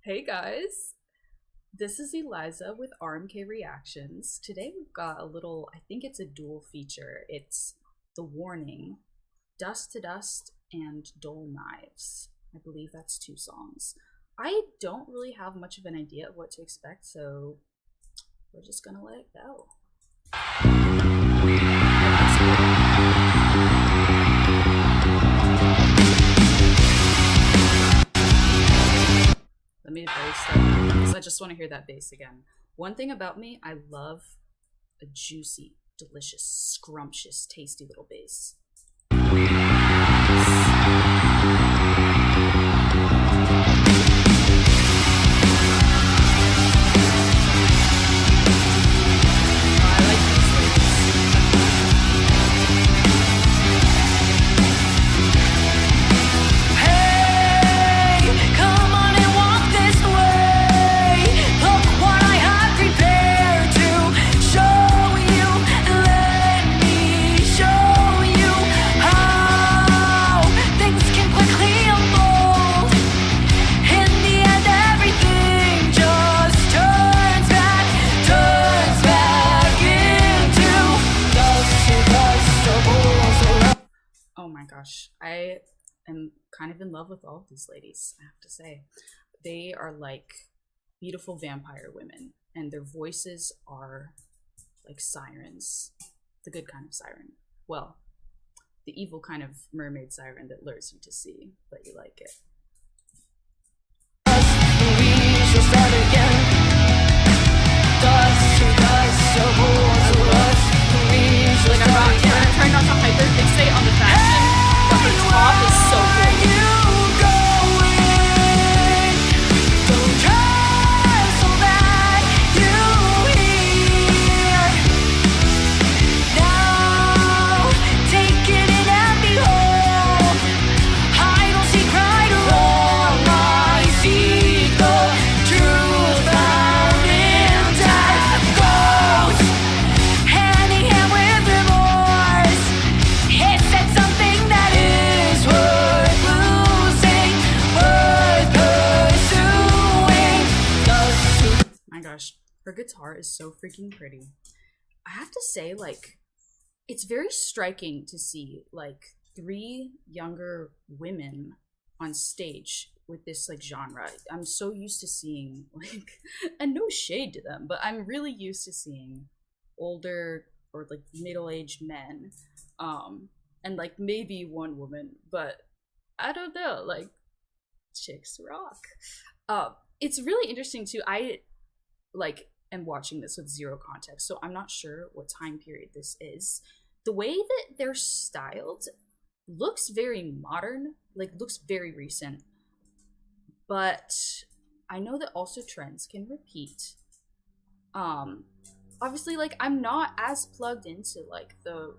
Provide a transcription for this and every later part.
Hey guys, this is Eliza with RMK Reactions. Today we've got a little, I think it's a dual feature. It's The Warning, Dust to Dust, and Dull Knives. I believe that's two songs. I don't really have much of an idea of what to expect, so we're just gonna let it go. Let me start because I just want to hear that bass again. One thing about me, I love a juicy, delicious, scrumptious, tasty little bass. Oh my gosh, I am kind of in love with all of these ladies, I have to say. They are like beautiful vampire women, and their voices are like sirens. The good kind of siren. Well, the evil kind of mermaid siren that lures you to sea, but you like it. I'm trying not to hyperfixate on the fashion, but her top is so cool. Her guitar is so freaking pretty. I have to say, like, it's very striking to see, like, three younger women on stage with this, like, genre. I'm so used to seeing, like, and no shade to them, but I'm really used to seeing older or, like, middle-aged men, and, like, maybe one woman, but I don't know, like, chicks rock. It's really interesting, too. I, like, am watching this with zero context, so I'm not sure what time period this is. The way that they're styled looks very modern, like looks very recent, but I know that also trends can repeat. Obviously, like, I'm not as plugged into like the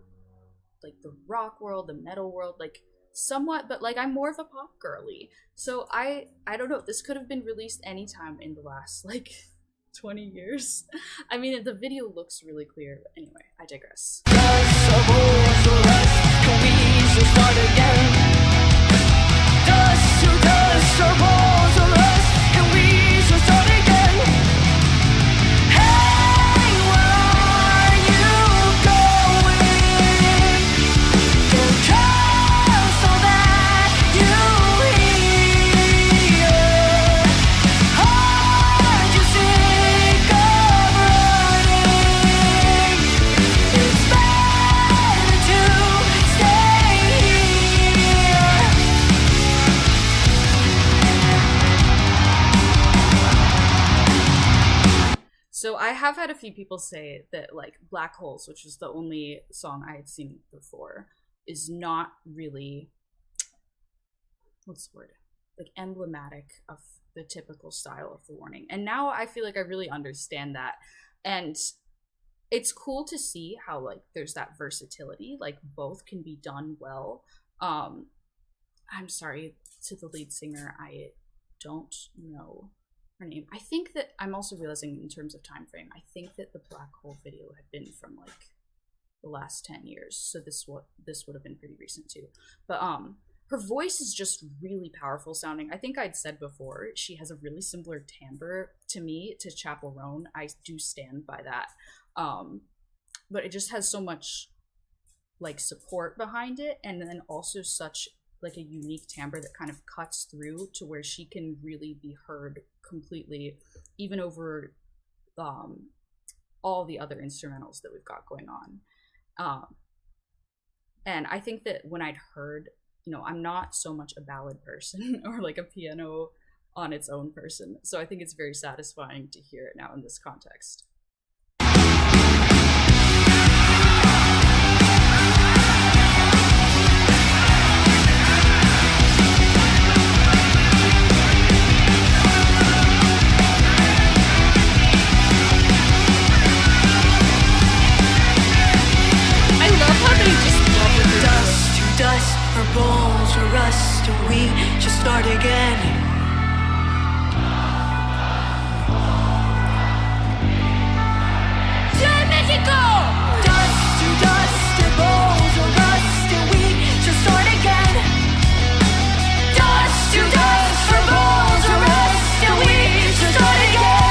rock world, the metal world, like somewhat, but like I'm more of a pop girly, so I don't know, this could have been released anytime in the last like 20 years. I mean, the video looks really clear, but anyway, I digress. So I have had a few people say that like Black Holes, which was the only song I had seen before, is not really, what's the word, like emblematic of the typical style of The Warning. And now I feel like I really understand that. And it's cool to see how like there's that versatility, like both can be done well. I'm sorry to the lead singer, I don't know her name. I think that I'm also realizing in terms of time frame, I think that the Black Hole video had been from like the last 10 years, so this would have been pretty recent too. But her voice is just really powerful sounding. I think I'd said before, she has a really similar timbre to me, to Chappell Roan. I do stand by that. But it just has so much like support behind it, and then also such like a unique timbre that kind of cuts through to where she can really be heard completely, even over all the other instrumentals that we've got going on. And I think that when I'd heard, I'm not so much a ballad person or like a piano on its own person. So I think it's very satisfying to hear it now in this context. Dust, our bones are rust, and we just start again. Yeah, Mexico! Dust to dust, our bones are rust, and we just start again. Dust to dust, our bones are rust, and we just start again.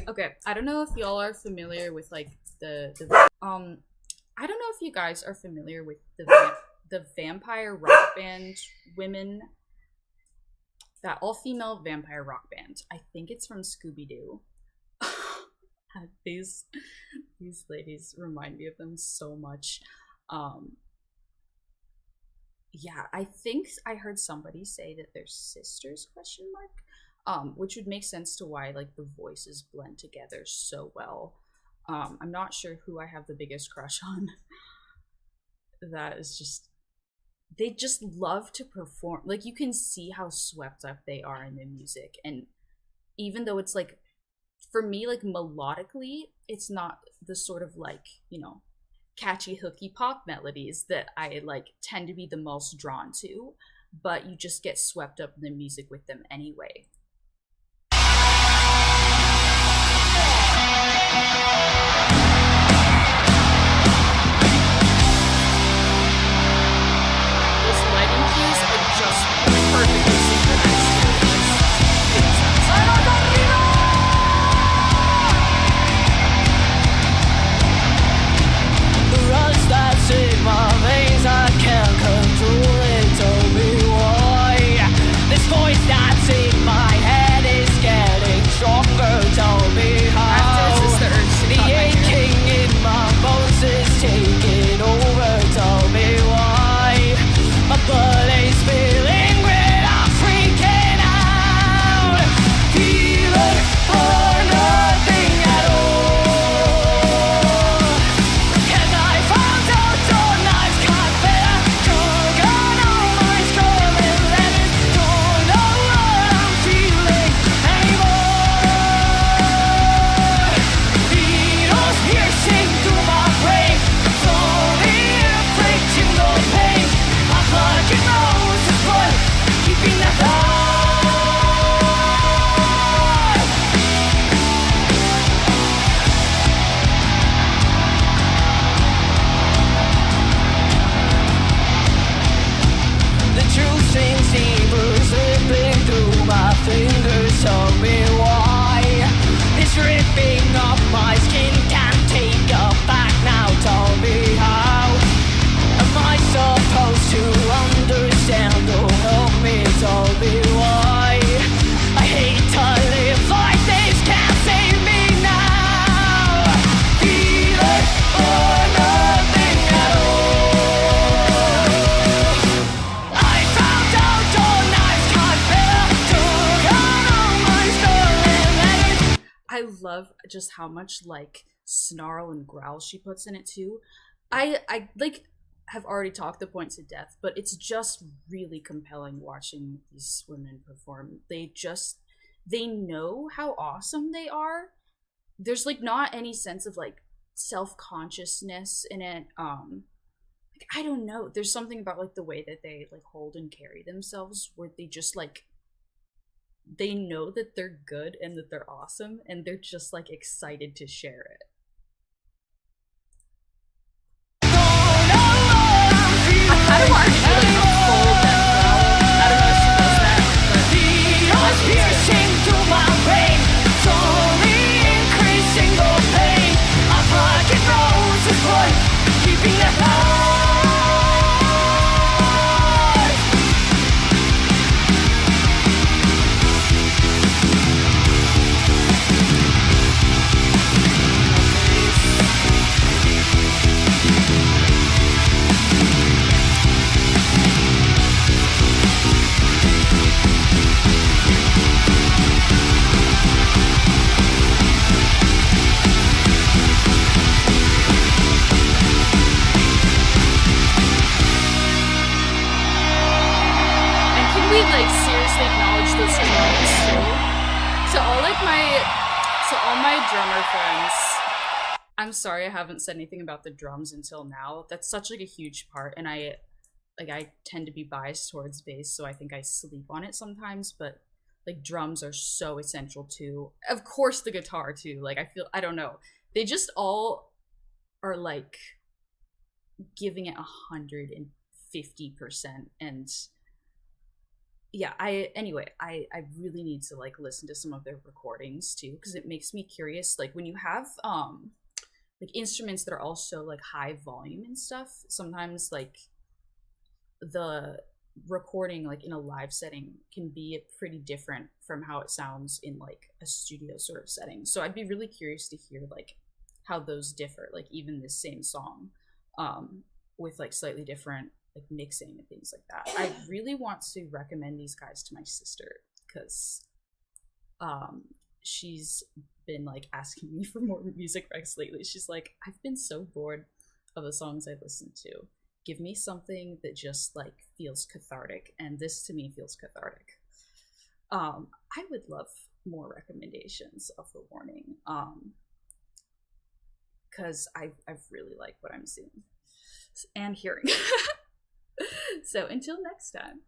Okay, I don't know if y'all are familiar with like the I don't know if you guys are familiar with the vampire rock band Women, that all-female vampire rock band. I think it's from Scooby-Doo. These ladies remind me of them so much. Yeah, I think I heard somebody say that they're sisters, ? Which would make sense to why like the voices blend together so well. I'm not sure who I have the biggest crush on. That is just, they just love to perform. Like, you can see how swept up they are in their music, and even though it's like, for me, like melodically, it's not the sort of like, catchy hooky pop melodies that I like tend to be the most drawn to, but you just get swept up in the music with them anyway. Those lighting cues are just perfectly synchronized. That's in my veins, I can't control it. Tell me why. This voice that's in my love just how much like snarl and growl she puts in it too. I like have already talked the point to death, but it's just really compelling watching these women perform. They know how awesome they are. There's like not any sense of like self-consciousness in it. Like, I don't know. There's something about like the way that they like hold and carry themselves where they just like they know that they're good and that they're awesome and they're just like excited to share it. I kind of want to do like a full death growl. I don't know if she does that, but piercing through my brain, slowly increasing the pain. My pocket rose with blood, keeping the heart. like seriously acknowledge those drums too. To all my drummer friends, I'm sorry I haven't said anything about the drums until now. That's such like a huge part, and I tend to be biased towards bass, so I think I sleep on it sometimes, but like drums are so essential too. Of course the guitar too. Like I don't know. They just all are like giving it 150%, and yeah, I really need to like listen to some of their recordings too, because it makes me curious. Like when you have like instruments that are also like high volume and stuff, sometimes like the recording like in a live setting can be pretty different from how it sounds in like a studio sort of setting. So I'd be really curious to hear like how those differ, like even this same song with like slightly different like mixing and things like that. I really want to recommend these guys to my sister because she's been like asking me for more music recs lately. She's like, I've been so bored of the songs I listen to. Give me something that just like feels cathartic, and this to me feels cathartic. I would love more recommendations of The Warning, because I've really liked what I'm seeing and hearing. So until next time.